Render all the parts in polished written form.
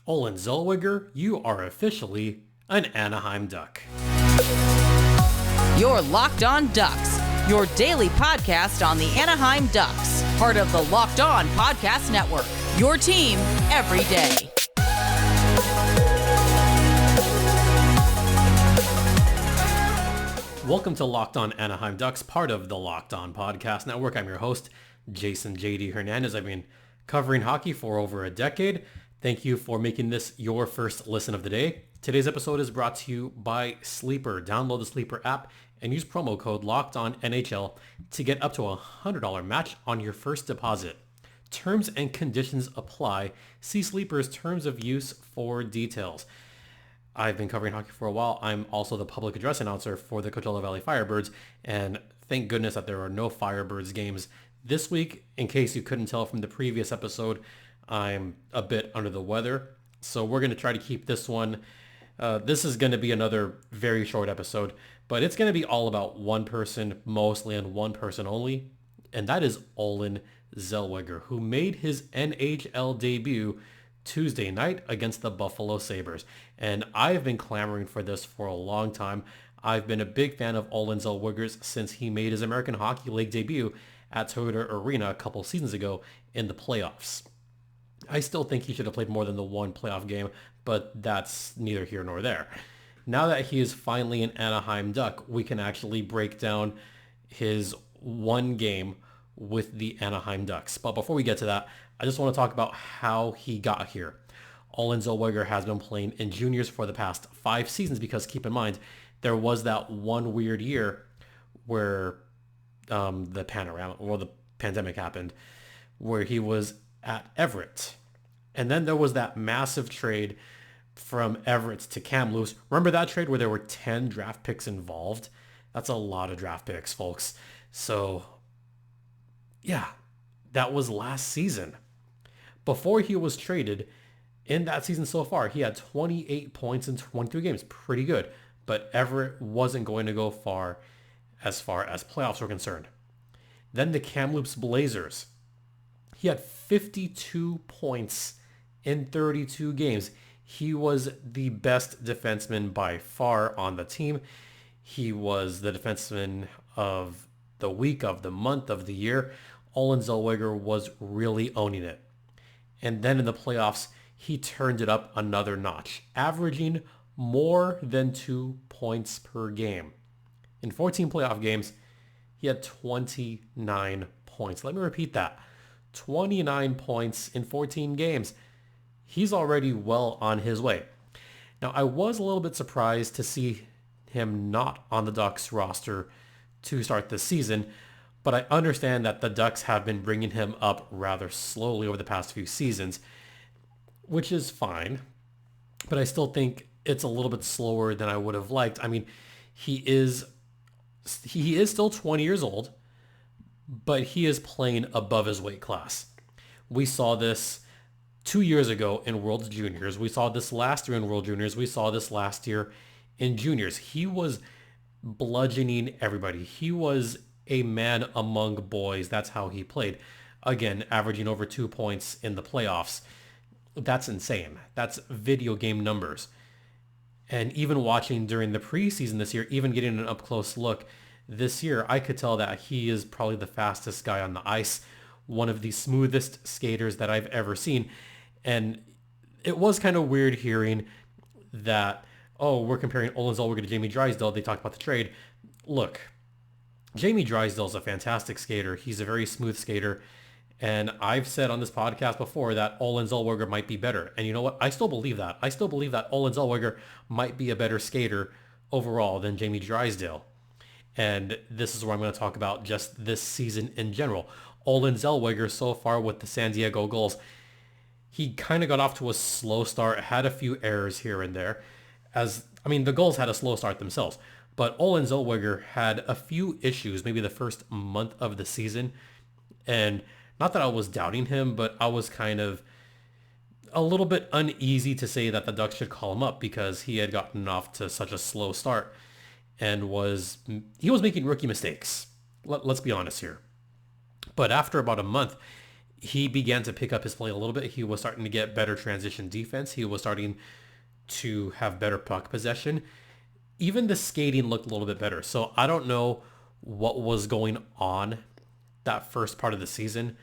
Olen Zellweger, you are officially an Anaheim Duck. You're Locked On Ducks, your daily podcast on the Anaheim Ducks, part of the Locked On Podcast Network, your team every day. Welcome to Locked On Anaheim Ducks, part of the Locked On Podcast Network. I'm your host, Jason JD Hernandez. I've been covering hockey for over a decade. Thank you for making this your first listen of the day. Today's episode is brought to you by Sleeper. Download the Sleeper app and use promo code LOCKEDONNHL to get up to a $100 match on your first deposit. Terms and conditions apply. See Sleeper's terms of use for details. I've been covering hockey for a while. I'm also the public address announcer for the Coachella Valley Firebirds, and thank goodness that there are no Firebirds games this week. In case you couldn't tell from the previous episode, I'm a bit under the weather, so we're going to try to keep this one. This is going to be another very short episode, but it's going to be all about one person mostly and one person only, and that is Olen Zellweger, who made his NHL debut Tuesday night against the Buffalo Sabres. And I've been clamoring for this for a long time. I've been a big fan of Olen Zellweger's since he made his American Hockey League debut at Toyota Arena a couple seasons ago in the playoffs. I still think he should have played more than the one playoff game, but that's neither here nor there. Now that he is finally an Anaheim Duck, we can actually break down his one game with the Anaheim Ducks. But before we get to that, I just want to talk about how he got here. Olen Zellweger has been playing in juniors for the past 5 seasons because keep in mind, there was that one weird year where the pandemic happened, where he was at Everett. And then there was that massive trade from Everett to Kamloops. Remember that trade where there were 10 draft picks involved? That's a lot of draft picks, folks. So, yeah, that was last season. Before he was traded, in that season so far, he had 28 points in 23 games. Pretty good. But Everett wasn't going to go far as playoffs were concerned. Then the Kamloops Blazers. He had 52 points in 32 games. He was the best defenseman by far on the team. He was the defenseman of the week, of the month, of the year. Olen Zellweger was really owning it. And then in the playoffs, he turned it up another notch, averaging more than 2 points per game. In 14 playoff games, he had 29 points. Let me repeat that. 29 points in 14 games. He's already well on his way. Now, I was a little bit surprised to see him not on the Ducks roster to start this season, but I understand that the Ducks have been bringing him up rather slowly over the past few seasons, which is fine, but I still think it's a little bit slower than I would have liked. I mean, he is still 20 years old, but he is playing above his weight class. We saw this 2 years ago in World Juniors. We saw this last year in World Juniors. We saw this last year in Juniors. He was bludgeoning everybody. He was a man among boys. That's how he played. Again, averaging over 2 points in the playoffs. That's insane. That's video game numbers. And even watching during the preseason this year, even getting an up-close look this year, I could tell that he is probably the fastest guy on the ice, one of the smoothest skaters that I've ever seen. And it was kind of weird hearing that, oh, we're comparing Olen Zellweger to Jamie Drysdale. They talked about the trade. Look, Jamie Drysdale is a fantastic skater. He's a very smooth skater. And I've said on this podcast before that Olen Zellweger might be better. And you know what? I still believe that. I still believe that Olen Zellweger might be a better skater overall than Jamie Drysdale. And this is where I'm going to talk about just this season in general. Olen Zellweger so far with the San Diego Gulls, he kind of got off to a slow start, had a few errors here and there. The Gulls had a slow start themselves. But Olen Zellweger had a few issues maybe the first month of the season. And not that I was doubting him, but I was kind of a little bit uneasy to say that the Ducks should call him up because he had gotten off to such a slow start and he was making rookie mistakes. Let's be honest here. But after about a month, he began to pick up his play a little bit. He was starting to get better transition defense. He was starting to have better puck possession. Even the skating looked a little bit better. So I don't know what was going on that first part of the season,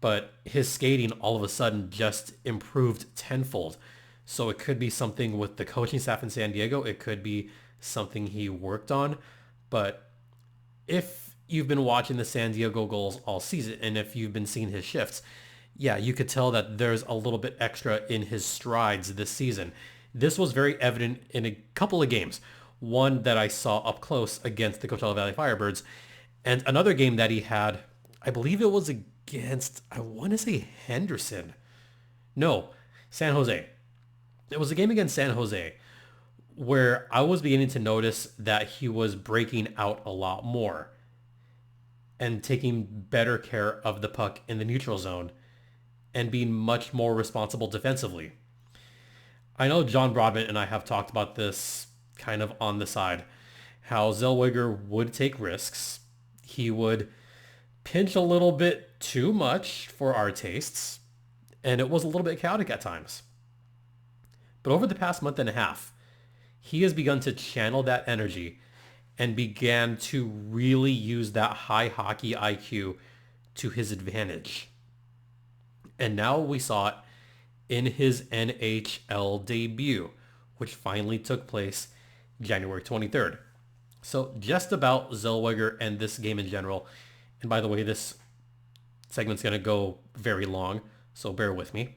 but his skating all of a sudden just improved tenfold. So it could be something with the coaching staff in San Diego. It could be something he worked on. But if you've been watching the San Diego goals all season, and if you've been seeing his shifts, yeah, you could tell that there's a little bit extra in his strides this season. This was very evident in a couple of games. One that I saw up close against the Coachella Valley Firebirds, and another game that he had, I believe it was against, I want to say Henderson. No, San Jose. It was a game against San Jose where I was beginning to notice that he was breaking out a lot more and taking better care of the puck in the neutral zone and being much more responsible defensively. I know John Broadbent and I have talked about this kind of on the side, how Zellweger would take risks. He would pinch a little bit too much for our tastes, and it was a little bit chaotic at times. But over the past month and a half, he has begun to channel that energy and began to really use that high hockey IQ to his advantage. And now we saw it in his NHL debut, which finally took place January 23rd. So just about Zellweger and this game in general. And by the way, this segment's going to go very long, so bear with me.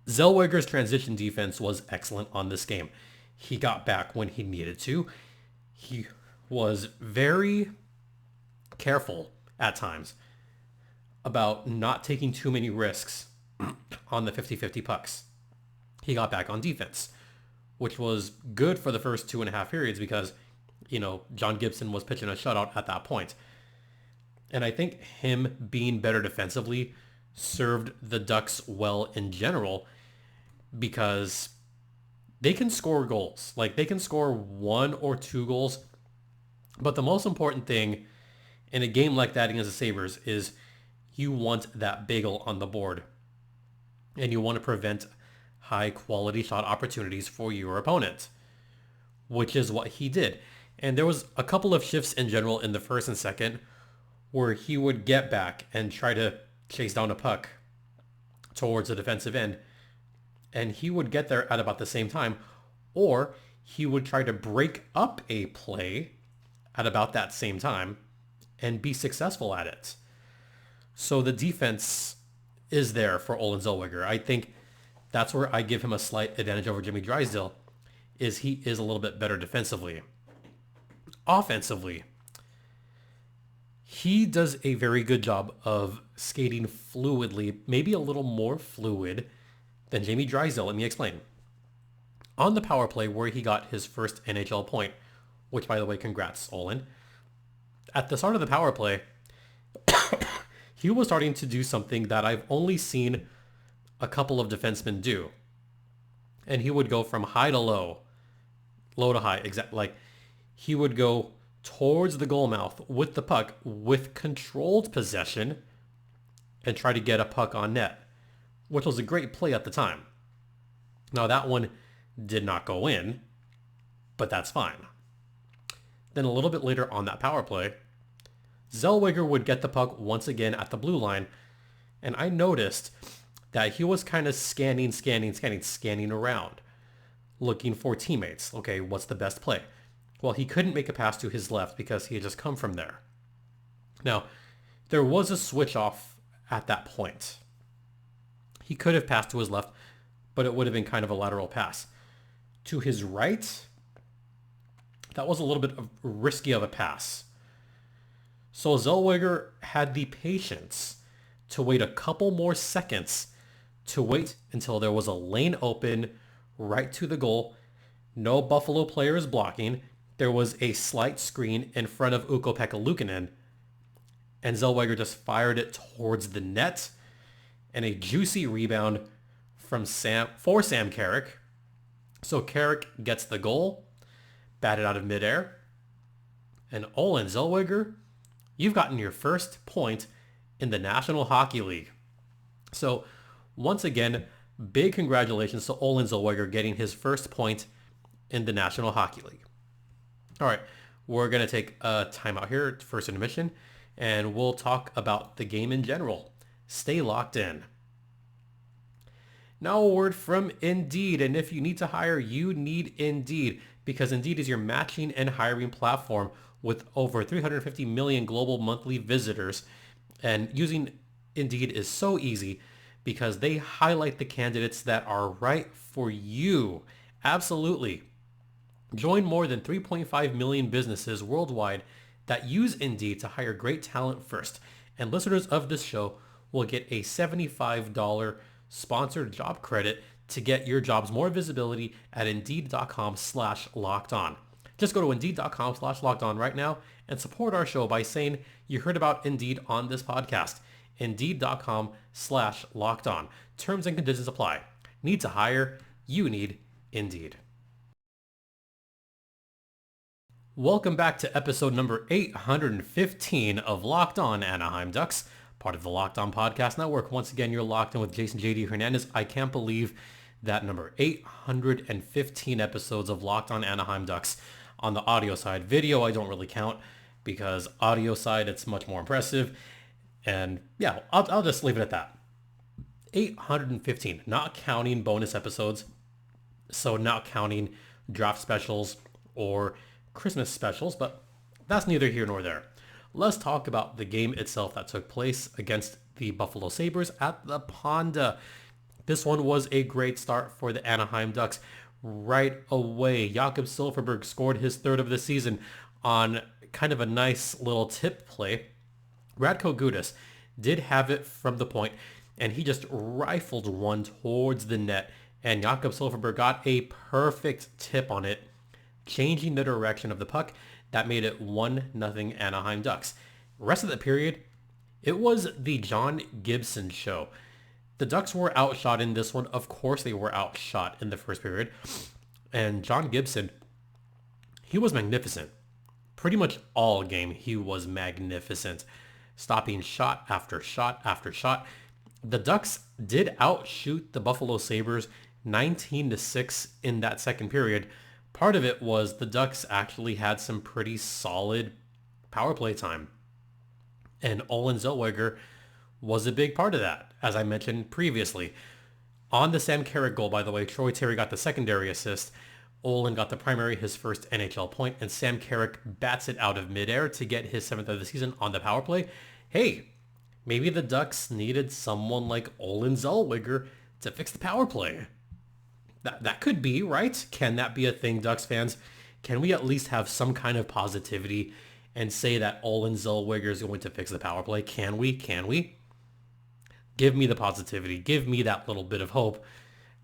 Zellweger's transition defense was excellent on this game. He got back when he needed to. He was very careful at times about not taking too many risks on the 50-50 pucks. He got back on defense, which was good for the first 2.5 periods because, John Gibson was pitching a shutout at that point. And I think him being better defensively served the Ducks well in general because they can score goals. Like, they can score 1 or 2 goals. But the most important thing in a game like that against the Sabres is you want that bagel on the board. And you want to prevent high quality shot opportunities for your opponent, which is what he did. And there was a couple of shifts in general in the first and second where he would get back and try to chase down a puck towards the defensive end. And he would get there at about the same time, or he would try to break up a play at about that same time and be successful at it. So the defense is there for Olen Zellweger. I think that's where I give him a slight advantage over Jimmy Drysdale, is he is a little bit better defensively. Offensively, he does a very good job of skating fluidly, maybe a little more fluid than Jamie Drysdale. Let me explain. On the power play where he got his first NHL point, which by the way, congrats, Olen. At the start of the power play, he was starting to do something that I've only seen a couple of defensemen do. And he would go from high to low, low to high, he would go towards the goal mouth with the puck with controlled possession and try to get a puck on net, which was a great play at the time. Now that one did not go in, but that's fine. Then a little bit later on that power play, Zellweger would get the puck once again at the blue line, and I noticed that he was kind of scanning around, looking for teammates. Okay, what's the best play? Well, he couldn't make a pass to his left because he had just come from there. Now, there was a switch off at that point. He could have passed to his left, but it would have been kind of a lateral pass. To his right, that was a little bit risky of a pass. So Zellweger had the patience to wait a couple more seconds to wait until there was a lane open right to the goal. No Buffalo players blocking. There was a slight screen in front of Ukko-Pekka Luukkonen, and Zellweger just fired it towards the net, and a juicy rebound from Sam Carrick. So Carrick gets the goal, batted out of midair, and Olen Zellweger, you've gotten your first point in the National Hockey League. So once again, big congratulations to Olen Zellweger getting his first point in the National Hockey League. All right, we're going to take a timeout here, first intermission, and we'll talk about the game in general. Stay locked in. Now a word from Indeed, and if you need to hire, you need Indeed, because Indeed is your matching and hiring platform with over 350 million global monthly visitors. And using Indeed is so easy because they highlight the candidates that are right for you. Absolutely. Join more than 3.5 million businesses worldwide that use Indeed to hire great talent first. And listeners of this show will get a $75 sponsored job credit to get your jobs more visibility at Indeed.com/lockedon. Just go to Indeed.com/lockedon right now and support our show by saying you heard about Indeed on this podcast. Indeed.com/lockedon. Terms and conditions apply. Need to hire? You need Indeed. Welcome back to episode number 815 of Locked On Anaheim Ducks, part of the Locked On Podcast Network. Once again, you're locked in with Jason JD Hernandez. I can't believe that number 815 episodes of Locked On Anaheim Ducks on the audio side. Video, I don't really count because audio side, it's much more impressive. And yeah, I'll just leave it at that. 815, not counting bonus episodes. So not counting draft specials or Christmas specials, but that's neither here nor there. Let's talk about the game itself that took place against the Buffalo Sabres at the Ponda. This one was a great start for the Anaheim Ducks. Right away, Jakob Silfverberg scored his third of the season on kind of a nice little tip play. Radko Gudas did have it from the point, and he just rifled one towards the net, and Jakob Silfverberg got a perfect tip on it, changing the direction of the puck. That made it 1-0 Anaheim Ducks. Rest of the period, it was the John Gibson show. The Ducks were outshot in this one. Of course they were outshot in the first period. And John Gibson, he was magnificent. Pretty much all game he was magnificent, stopping shot after shot after shot. The Ducks did outshoot the Buffalo Sabres 19-6 in that second period. Part of it was the Ducks actually had some pretty solid power play time. And Olen Zellweger was a big part of that, as I mentioned previously. On the Sam Carrick goal, by the way, Troy Terry got the secondary assist. Olen got the primary, his first NHL point, and Sam Carrick bats it out of midair to get his 7th of the season on the power play. Hey, maybe the Ducks needed someone like Olen Zellweger to fix the power play. That could be, right? Can that be a thing, Ducks fans? Can we at least have some kind of positivity and say that Olen Zellweger is going to fix the power play? Can we? Can we? Give me the positivity. Give me that little bit of hope.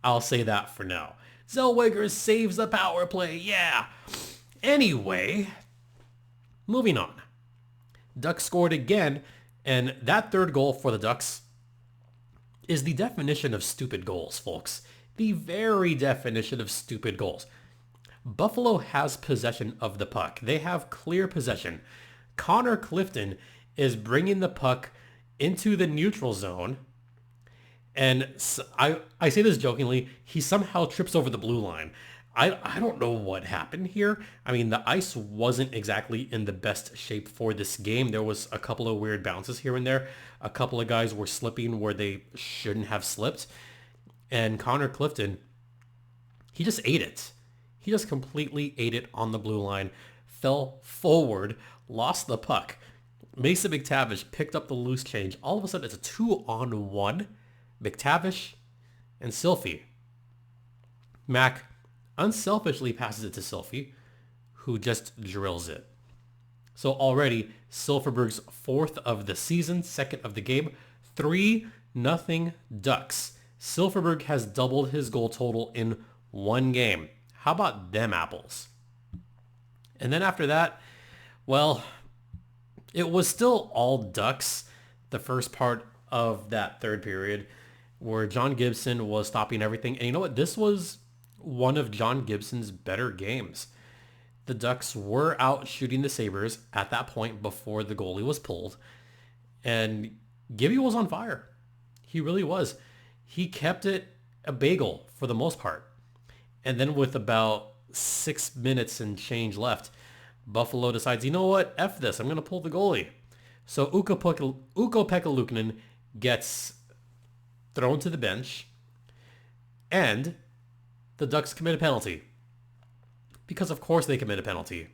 I'll say that for now. Zellweger saves the power play. Yeah. Anyway, moving on. Ducks scored again, and that third goal for the Ducks is the definition of stupid goals, folks. The very definition of stupid goals. Buffalo has possession of the puck. They have clear possession. Connor Clifton is bringing the puck into the neutral zone. And I say this jokingly, he somehow trips over the blue line. I don't know what happened here. I mean, the ice wasn't exactly in the best shape for this game. There was a couple of weird bounces here and there. A couple of guys were slipping where they shouldn't have slipped. And Connor Clifton, he just ate it. He just completely ate it on the blue line, fell forward, lost the puck. Mason McTavish picked up the loose change. All of a sudden, it's a 2-on-1. McTavish and Silphy. Mac unselfishly passes it to Silphy, who just drills it. So already, Silfverberg's 4th of the season, 2nd of the game, 3-0 Ducks. Silfverberg has doubled his goal total in one game. How about them apples? And then after that, well, it was still all Ducks the first part of that third period where John Gibson was stopping everything. And you know what? This was one of John Gibson's better games. The Ducks were out shooting the Sabres at that point before the goalie was pulled. And Gibby was on fire. He really was. He kept it a bagel for the most part. And then with about 6 minutes and change left, Buffalo decides, you know what? F this. I'm going to pull the goalie. So Ukko-Pekka Luukkonen gets thrown to the bench, and the Ducks commit a penalty. Because of course they commit a penalty.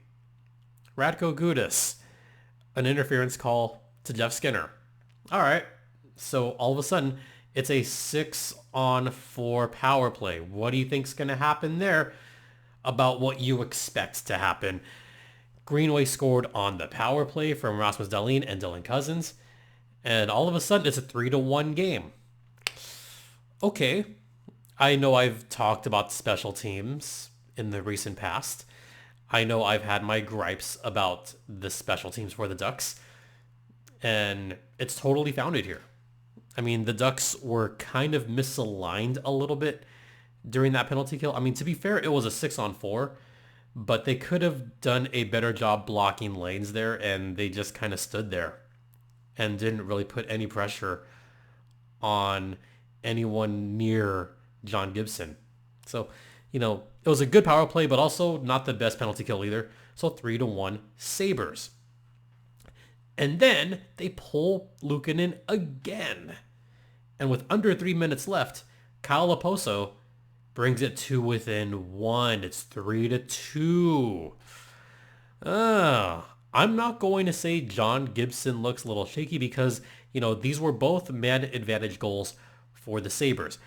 Radko Gudas, an interference call to Jeff Skinner. All right. So all of a sudden, it's a 6-on-4 power play. What do you think's going to happen there? About what you expect to happen. Greenway scored on the power play from Rasmus Dahlin and Dylan Cousins. And all of a sudden, it's a 3-1 game. Okay. I know I've talked about special teams in the recent past. I know I've had my gripes about the special teams for the Ducks. And it's totally founded here. I mean, the Ducks were kind of misaligned a little bit during that penalty kill. I mean, to be fair, it was a 6-on-4, but they could have done a better job blocking lanes there, and they just kind of stood there and didn't really put any pressure on anyone near John Gibson. So, it was a good power play, but also not the best penalty kill either. So 3-1 Sabres. And then they pull Luukkonen again. And with under 3 minutes left, Kyle Laposo brings it to within 1. It's 3-2. I'm not going to say John Gibson looks a little shaky because, these were both man advantage goals for the Sabres.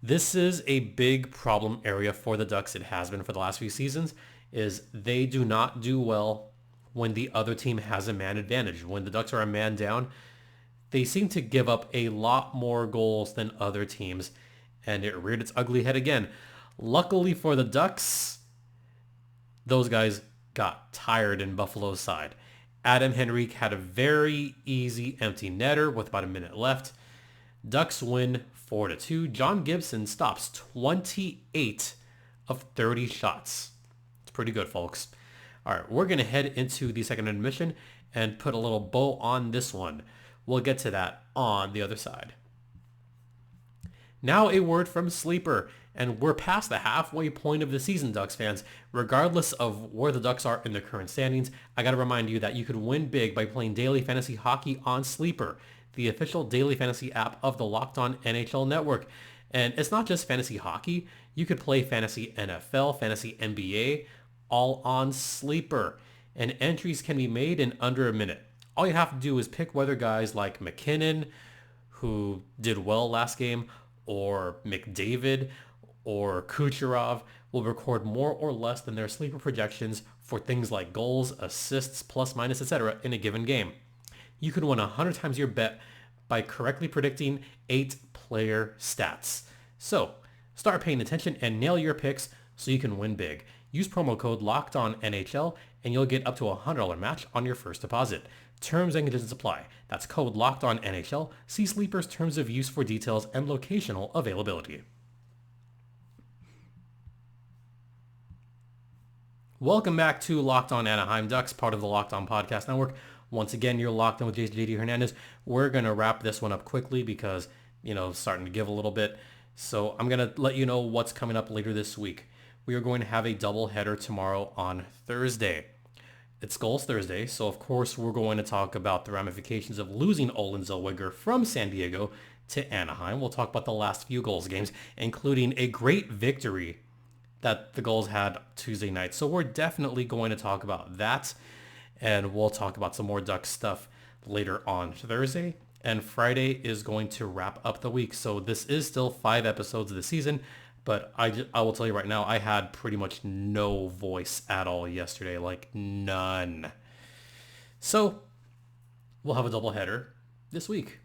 This is a big problem area for the Ducks. It has been for the last few seasons, is they do not do well when the other team has a man advantage. When the Ducks are a man down, they seem to give up a lot more goals than other teams, and it reared its ugly head again. Luckily for the Ducks, those guys got tired in Buffalo's side. Adam Henrique had a very easy empty netter with about a minute left. Ducks win 4-2. John Gibson stops 28 of 30 shots. It's pretty good, folks. All right, we're going to head into the second intermission and put a little bow on this one. We'll get to that on the other side. Now a word from Sleeper, and we're past the halfway point of the season, Ducks fans. Regardless of where the Ducks are in the current standings, I got to remind you that you could win big by playing daily fantasy hockey on Sleeper, the official daily fantasy app of the Locked On NHL Network. And it's not just fantasy hockey. You could play fantasy NFL, fantasy NBA, all on Sleeper. And entries can be made in under a minute. All you have to do is pick whether guys like McKinnon, who did well last game, or McDavid, or Kucherov will record more or less than their sleeper projections for things like goals, assists, plus, minus, etc. in a given game. You can win 100 times your bet by correctly predicting 8-player stats. So, start paying attention and nail your picks so you can win big. Use promo code LOCKEDONNHL and you'll get up to a $100 match on your first deposit. Terms and conditions apply. That's code LOCKEDONNHL. See Sleeper's terms of use for details and locational availability. Welcome back to Locked On Anaheim Ducks, part of the Locked On Podcast Network. Once again, you're locked in with JD Hernandez. We're going to wrap this one up quickly because, starting to give a little bit. So I'm going to let you know what's coming up later this week. We are going to have a doubleheader tomorrow on Thursday. It's Goals Thursday, so of course we're going to talk about the ramifications of losing Olen Zellweger from San Diego to Anaheim. We'll talk about the last few Goals games, including a great victory that the Gulls had Tuesday night. So we're definitely going to talk about that, and we'll talk about some more Ducks stuff later on Thursday. And Friday is going to wrap up the week. So this is still 5 episodes of the season, but I will tell you right now, I had pretty much no voice at all yesterday, like none. So we'll have a doubleheader this week.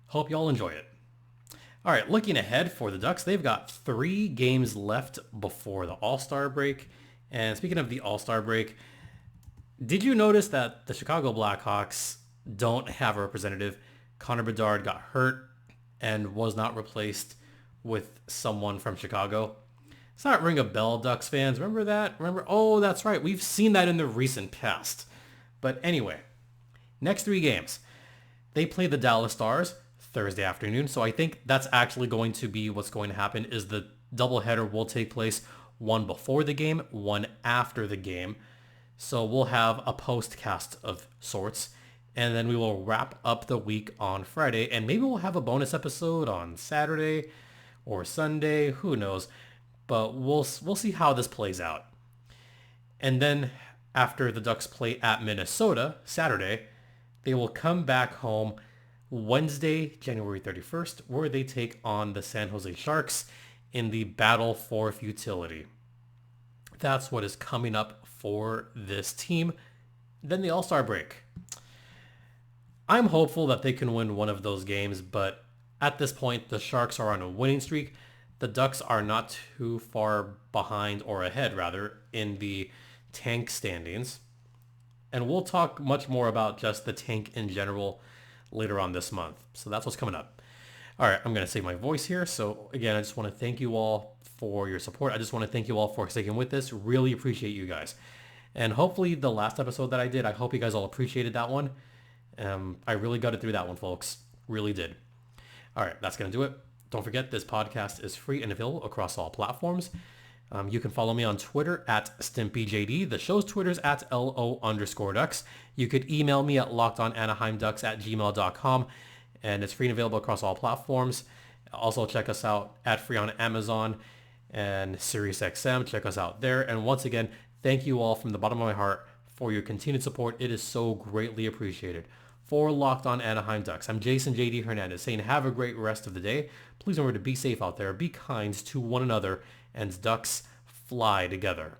Hope y'all enjoy it. All right, looking ahead for the Ducks, they've got 3 games left before the All-Star break. And speaking of the All-Star break, did you notice that the Chicago Blackhawks don't have a representative? Connor Bedard got hurt and was not replaced with someone from Chicago. Does that ring a bell, Ducks fans? Remember that? Oh, that's right. We've seen that in the recent past. But anyway, next 3 games. They play the Dallas Stars Thursday afternoon. So I think that's actually going to be what's going to happen is the doubleheader will take place one before the game, one after the game. So we'll have a postcast of sorts. And then we will wrap up the week on Friday. And maybe we'll have a bonus episode on Saturday or Sunday. Who knows? But we'll see how this plays out. And then after the Ducks play at Minnesota Saturday, they will come back home Wednesday, January 31st, where they take on the San Jose Sharks in the battle for futility. That's what is coming up for this team. Then the All-Star break. I'm hopeful that they can win one of those games, but at this point, the Sharks are on a winning streak. The Ducks are not too far behind, or ahead rather, in the tank standings. And we'll talk much more about just the tank in general later on this month. So that's what's coming up. All right, I'm going to save my voice here. So again, I just want to thank you all for your support. I just want to thank you all for sticking with this. Really appreciate you guys. And hopefully the last episode that I did, I hope you guys all appreciated that one. I really got it through that one, folks. Really did. All right, that's going to do it. Don't forget, this podcast is free and available across all platforms. You can follow me on Twitter at StimpyJD. The show's Twitter's at LO_Ducks. You could email me at lockedonanaheimducks@gmail.com. And it's free and available across all platforms. Also, check us out at free on Amazon and SiriusXM. Check us out there. And once again, thank you all from the bottom of my heart for your continued support. It is so greatly appreciated. For Locked On Anaheim Ducks, I'm Jason JD Hernandez saying have a great rest of the day. Please remember to be safe out there, be kind to one another, and Ducks fly together.